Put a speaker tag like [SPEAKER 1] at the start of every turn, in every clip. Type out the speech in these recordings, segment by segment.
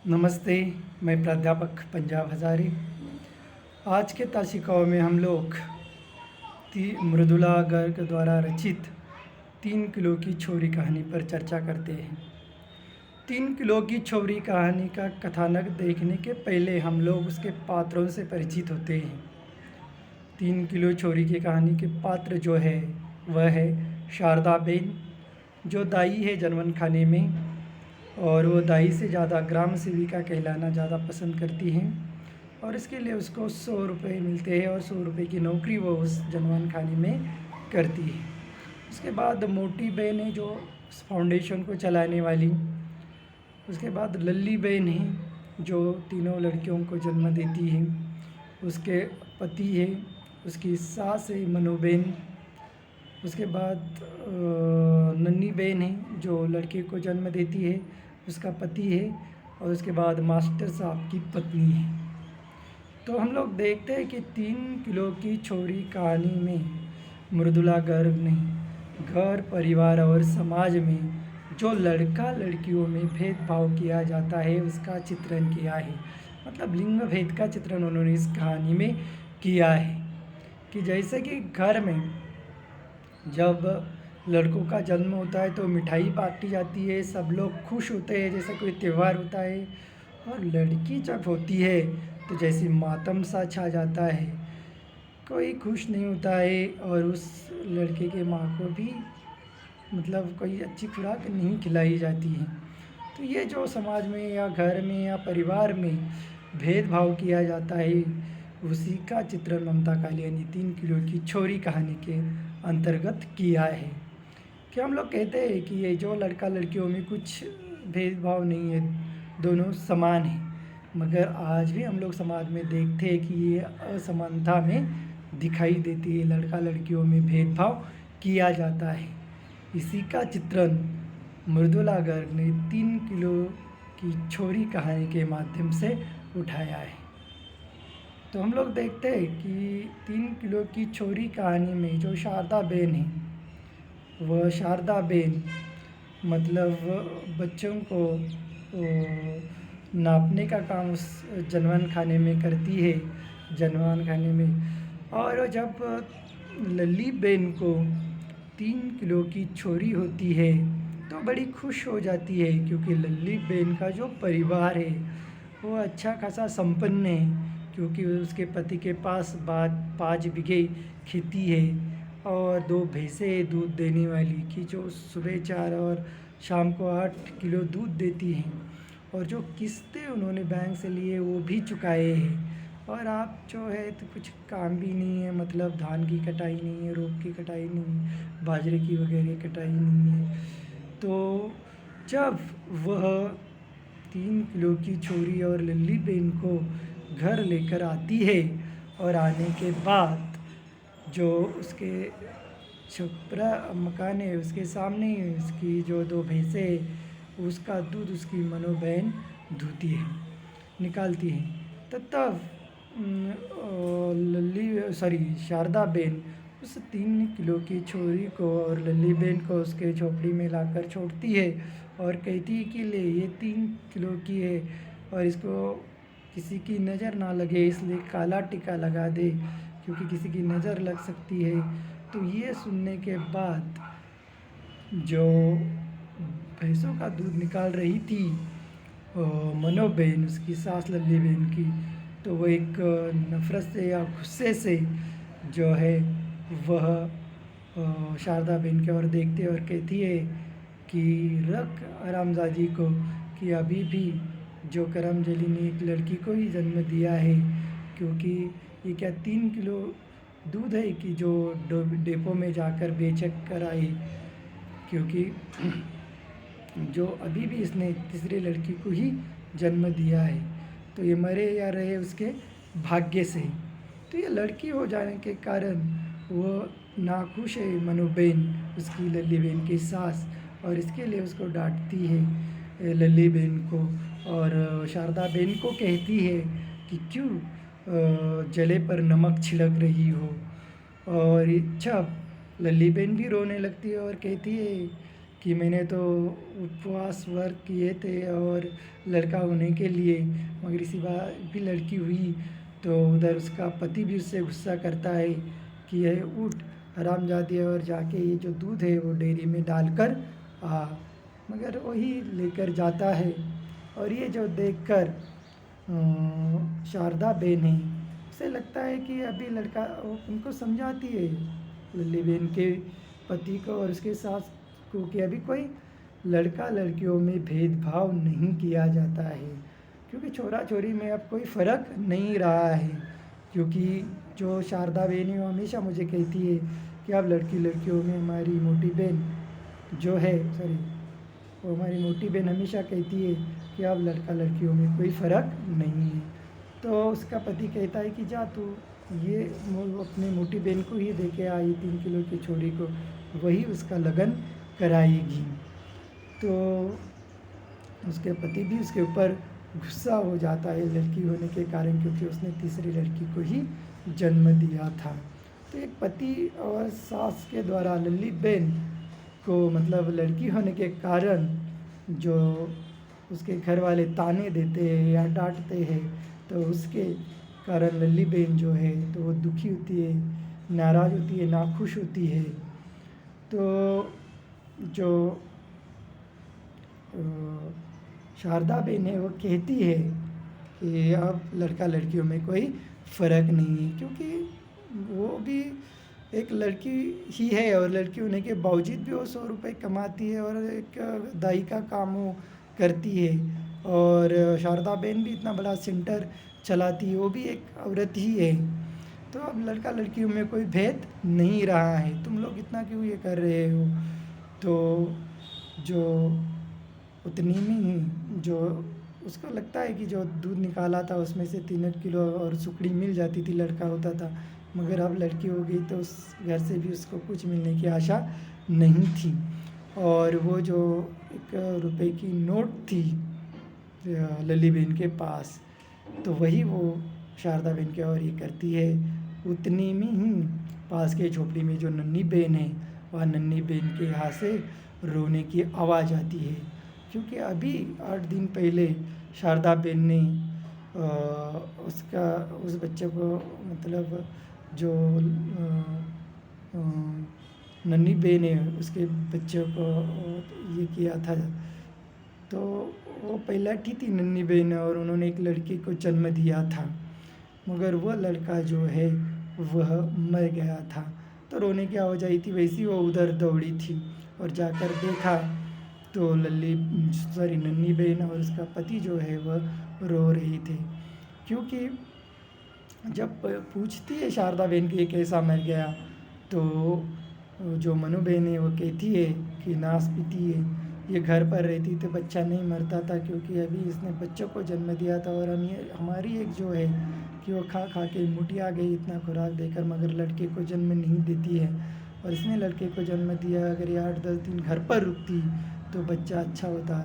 [SPEAKER 1] नमस्ते। मैं प्राध्यापक पंजाब हज़ारे। आज के ताशिकाओं में हम लोग मृदुला गर्ग द्वारा रचित 3 किलो की छोरी कहानी पर चर्चा करते हैं। 3 किलो की छोरी कहानी का कथानक देखने के पहले हम लोग उसके पात्रों से परिचित होते हैं। 3 किलो छोरी की कहानी के पात्र जो है वह है शारदा बेन, जो दाई है जनवन खाने में, और वो दाई से ज़्यादा ग्राम सेविका कहलाना ज़्यादा पसंद करती हैं और इसके लिए उसको 100 रुपये मिलते हैं और 100 रुपये की नौकरी वो उस जनवन खाने में करती है। उसके बाद मोटी बहन है जो उस फाउंडेशन को चलाने वाली। उसके बाद लल्ली बहन है जो तीनों लड़कियों को जन्म देती है। उसके पति है, उसकी सास है मनोबेन। उसके बाद नन्ही बहन है जो लड़के को जन्म देती है, उसका पति है। और उसके बाद मास्टर साहब की पत्नी है। तो हम लोग देखते हैं कि 3 किलो की छोरी कहानी में मृदुला गर्ग ने घर, परिवार और समाज में जो लड़का लड़कियों में भेदभाव किया जाता है उसका चित्रण किया है। मतलब लिंग भेद का चित्रण उन्होंने इस कहानी में किया है कि जैसे कि घर में जब लड़कों का जन्म होता है तो मिठाई बांटी जाती है, सब लोग खुश होते हैं जैसे कोई त्यौहार होता है। और लड़की जब होती है तो जैसे मातम सा छा जाता है, कोई खुश नहीं होता है और उस लड़के के माँ को भी मतलब कोई अच्छी खुराक नहीं खिलाई जाती है। तो ये जो समाज में या घर में या परिवार में भेदभाव किया जाता है उसी का चित्रण ममता कालिया ने 3 किलो की छोरी कहानी के अंतर्गत किया है। कि हम लोग कहते हैं कि ये जो लड़का लड़कियों में कुछ भेदभाव नहीं है, दोनों समान हैं, मगर आज भी हम लोग समाज में देखते हैं कि ये असमानता में दिखाई देती है, लड़का लड़कियों में भेदभाव किया जाता है। इसी का चित्रण मृदुला गर्ग ने 3 किलो की छोरी कहानी के माध्यम से उठाया है। तो हम लोग देखते हैं कि 3 किलो की छोरी कहानी में जो शारदा बेन है, वह शारदा बेन मतलब बच्चों को नापने का काम उस जनवन खाने में करती है, जनवन खाने में। और जब लल्ली बेन को 3 किलो की छोरी होती है तो बड़ी खुश हो जाती है क्योंकि लल्ली बेन का जो परिवार है वो अच्छा खासा संपन्न है, क्योंकि उसके पति के पास 5 बीघे खेती है और 2 भैंसें दूध देने वाली कि जो सुबह 4 और शाम को 8 किलो दूध देती हैं। और जो किस्तें उन्होंने बैंक से लिए वो भी चुकाए हैं। और आप जो है तो कुछ काम भी नहीं है, मतलब धान की कटाई नहीं है, रोप की कटाई नहीं है, बाजरे की वगैरह कटाई नहीं है। तो जब वह 3 किलो की छोरी और लल्ली बेन को घर लेकर आती है और आने के बाद जो उसके छपरा मकान है उसके सामने उसकी जो 2 भैंसें हैं उसका दूध उसकी मनोबहन धोती है, निकालती है। तो तब शारदा बेन उस 3 किलो की छोरी को और लल्ली बेन को उसके झोपड़ी में लाकर छोड़ती है और कहती है कि ले ये 3 किलो की है और इसको किसी की नज़र ना लगे इसलिए काला टीका लगा दे, क्योंकि किसी की नज़र लग सकती है। तो ये सुनने के बाद जो भैंसों का दूध निकाल रही थी मनो बहन, उसकी सास लल्ली बहन की, तो वो एक नफ़रत से या गुस्से से जो है वह शारदा बहन की ओर देखती है और कहती है कि रख आरामजादी को कि अभी भी जो करमजली ने एक लड़की को ही जन्म दिया है, क्योंकि ये क्या 3 किलो दूध है कि जो डेपो में जाकर बेच कर आए, क्योंकि जो अभी भी इसने तीसरे लड़की को ही जन्म दिया है, तो ये मरे या रहे उसके भाग्य से। तो ये लड़की हो जाने के कारण वो नाखुश है मनोबेन, उसकी लल्ली बहन की सास, और इसके लिए उसको डांटती है लल्ली बहन को और शारदा बहन को कहती है कि क्यों जले पर नमक छिड़क रही हो। और जब लल्ली बहन भी रोने लगती है और कहती है कि मैंने तो उपवास व्रत किए थे और लड़का होने के लिए, मगर इसी बार भी लड़की हुई। तो उधर उसका पति भी उससे गुस्सा करता है कि ये उठ हरामजादी, और जाके ये जो दूध है वो डेयरी में डालकर आ। मगर वही लेकर जाता है, और ये जो देखकर शारदा बेन है, उसे लगता है कि अभी लड़का, वो उनको समझाती है लल्ली बेन के पति को और उसके सास को कि अभी कोई लड़का लड़कियों में भेदभाव नहीं किया जाता है, क्योंकि छोरा छोरी में अब कोई फ़र्क नहीं रहा है। क्योंकि जो शारदा बेन है वो हमेशा मुझे कहती है कि अब लड़की लड़कियों में हमारी मोटी बहन जो है, सॉरी, वो हमारी मोटी बहन हमेशा कहती है कि अब लड़का लड़कियों में कोई फ़र्क नहीं है। तो उसका पति कहता है कि जा तू ये अपने मोटी बहन को ही दे के आई 3 किलो की छोरी को, वही उसका लगन कराएगी। तो उसके पति भी उसके ऊपर गुस्सा हो जाता है लड़की होने के कारण, क्योंकि उसने तीसरी लड़की को ही जन्म दिया था। तो एक पति और सास के द्वारा लल्ली बेन को मतलब लड़की होने के कारण जो उसके घर वाले ताने देते हैं या डांटते हैं, तो उसके कारण लल्ली बेन जो है तो वो दुखी होती है, नाराज़ होती है, नाखुश होती है। तो जो शारदा बेन है वो कहती है कि अब लड़का लड़कियों में कोई फ़र्क नहीं है, क्योंकि वो भी एक लड़की ही है और लड़की होने के बावजूद भी वो 100 रुपये कमाती है और एक दाई का काम वो करती है। और शारदा बेन भी इतना बड़ा सेंटर चलाती है, वो भी एक औरत ही है। तो अब लड़का लड़कियों में कोई भेद नहीं रहा है, तुम लोग इतना क्यों ये कर रहे हो। तो जो उतनी में ही जो उसको लगता है कि जो दूध निकाला था उसमें से 3 किलो और सुकड़ी मिल जाती थी, लड़का होता था, मगर अब लड़की हो गई तो उस घर से भी उसको कुछ मिलने की आशा नहीं थी। और वो जो 1 रुपए की नोट थी लल्ली बेन के पास, तो वही वो शारदा बेन के और ये करती है। उतनी में ही पास के झोपड़ी में जो नन्ही बेन है, वह नन्ही बेन के यहाँ से रोने की आवाज़ आती है, क्योंकि अभी 8 दिन पहले शारदा बेन ने उस बच्चे को मतलब जो नन्ही बेन है उसके बच्चे को ये किया था। तो वो पहलाठी थी नन्ही बेन और उन्होंने एक लड़की को जन्म दिया था, मगर वह लड़का जो है वह मर गया था। तो रोने की आवाज़ आई थी, वैसी वो उधर दौड़ी थी और जाकर देखा तो नन्ही बेन और उसका पति जो है वह रो रही थी। क्योंकि जब पूछती है शारदा बेन कि ये कैसा मर गया, तो जो मनु बेन है वो कहती है कि नाश पीती है, ये घर पर रहती तो बच्चा नहीं मरता था, क्योंकि अभी इसने बच्चों को जन्म दिया था और हमारी एक जो है कि वो खा खा के मुटिया गई इतना खुराक देकर, मगर लड़के को जन्म नहीं देती है। और इसने लड़के को जन्म दिया, अगर ये 8-10 दिन घर पर रुकती तो बच्चा अच्छा होता,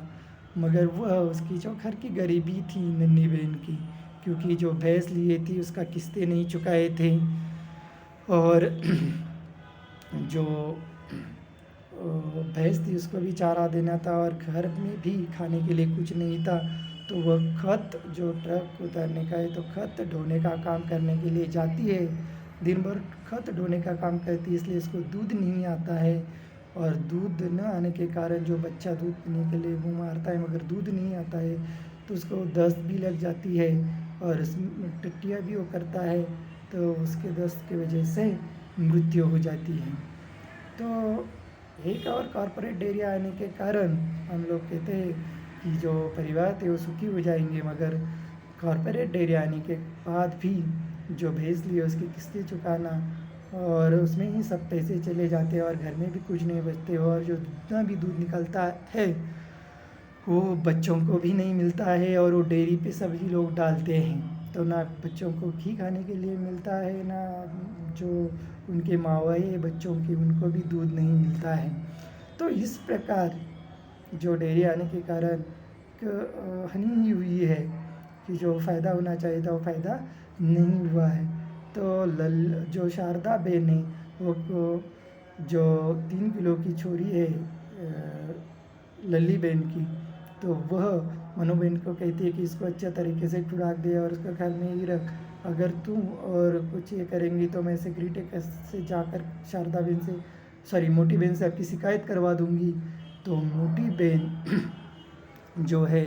[SPEAKER 1] मगर वह उसकी जो घर की गरीबी थी नन्ही बेन की, क्योंकि जो भैंस लिए थी उसका किस्तें नहीं चुकाए थे, और जो भैंस थी उसको भी चारा देना था और घर में भी खाने के लिए कुछ नहीं था। तो वह खत जो ट्रक उतारने का है तो खत ढोने का काम करने के लिए जाती है, दिन भर खत ढोने का काम करती है, इसलिए इसको दूध नहीं आता है। और दूध न आने के कारण जो बच्चा दूध पीने के लिए मुँह मारता है मगर दूध नहीं आता है, तो उसको दस्त भी लग जाती है और टट्टियाँ भी वो करता है, तो उसके दस्त की वजह से मृत्यु हो जाती है। तो एक और कॉरपोरेट डेयरी आने के कारण हम लोग कहते हैं कि जो परिवार थे वो सुखी हो जाएंगे, मगर कॉरपोरेट डेयरी आने के बाद भी जो भैंस ली है उसकी किस्तें चुकाना और उसमें ही सब पैसे चले जाते हैं और घर में भी कुछ नहीं बचते, और जो जितना भी दूध निकलता है वो बच्चों को भी नहीं मिलता है, और वो डेयरी पे सभी लोग डालते हैं, तो ना बच्चों को घी खाने के लिए मिलता है, ना जो उनके माँ है बच्चों की उनको भी दूध नहीं मिलता है। तो इस प्रकार जो डेयरी आने के कारण हानि ही हुई है कि जो फ़ायदा होना चाहिए था वो फ़ायदा नहीं हुआ है। तो जो शारदा बेन है वो जो 3 किलो की छोरी है लल्ली बहन की, तो वह मनु बहन को कहती है कि इसको अच्छे तरीके से खुराक दे और उसका ख्याल में ही रख। अगर तू और कुछ ये करेंगी तो मैं सेक्रेटरी से जाकर शारदा बहन से, सॉरी, मोटी बहन से आपकी शिकायत करवा दूंगी। तो मोटी बहन जो है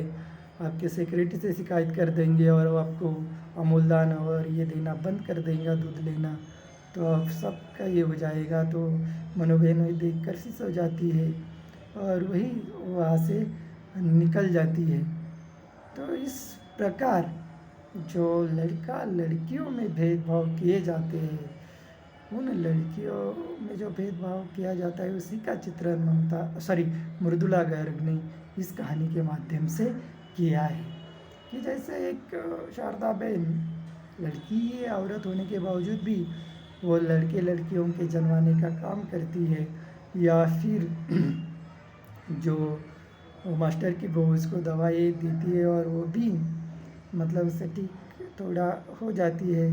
[SPEAKER 1] आपके सेक्रेटरी से शिकायत कर देंगे और वो आपको अमूल दान और ये देना बंद कर देंगे, दूध लेना। तो अब सबका ये हो जाएगा। तो मनु बहन वही देख कर शीश हो जाती है और वही वहाँ से निकल जाती है। तो इस प्रकार जो लड़का लड़कियों में भेदभाव किए जाते हैं, उन लड़कियों में जो भेदभाव किया जाता है उसी का चित्रण मृदुला गर्ग ने इस कहानी के माध्यम से किया है। कि जैसे एक शारदा बहन लड़की है, औरत होने के बावजूद भी वो लड़के लड़कियों के जन्माने का काम करती है, या फिर जो मास्टर की बहू उसको दवाई देती है और वो भी मतलब उससे ठीक थोड़ा हो जाती है,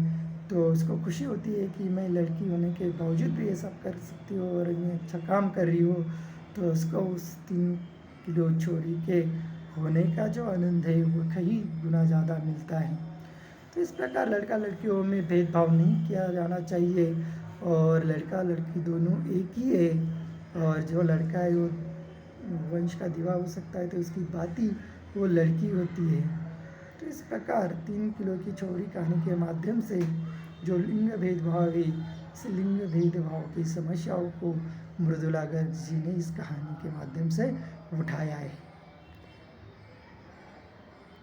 [SPEAKER 1] तो उसको खुशी होती है कि मैं लड़की होने के बावजूद भी ये सब कर सकती हूँ और मैं अच्छा काम कर रही हूँ। तो उसको उस 3 किलो छोरी के होने का जो आनंद है वो कई गुना ज़्यादा मिलता है। तो इस प्रकार लड़का लड़कियों में भेदभाव नहीं किया जाना चाहिए और लड़का लड़की दोनों एक ही है। और जो लड़का है वो वंश का दीवा हो सकता है, तो उसकी बात ही वो लड़की होती है। तो इस प्रकार 3 किलो की छोरी कहानी के माध्यम से जो लिंग भेदभाव है, इस लिंग भेदभाव की समस्याओं को मृदुला गर्ग जी ने इस कहानी के माध्यम से उठाया है।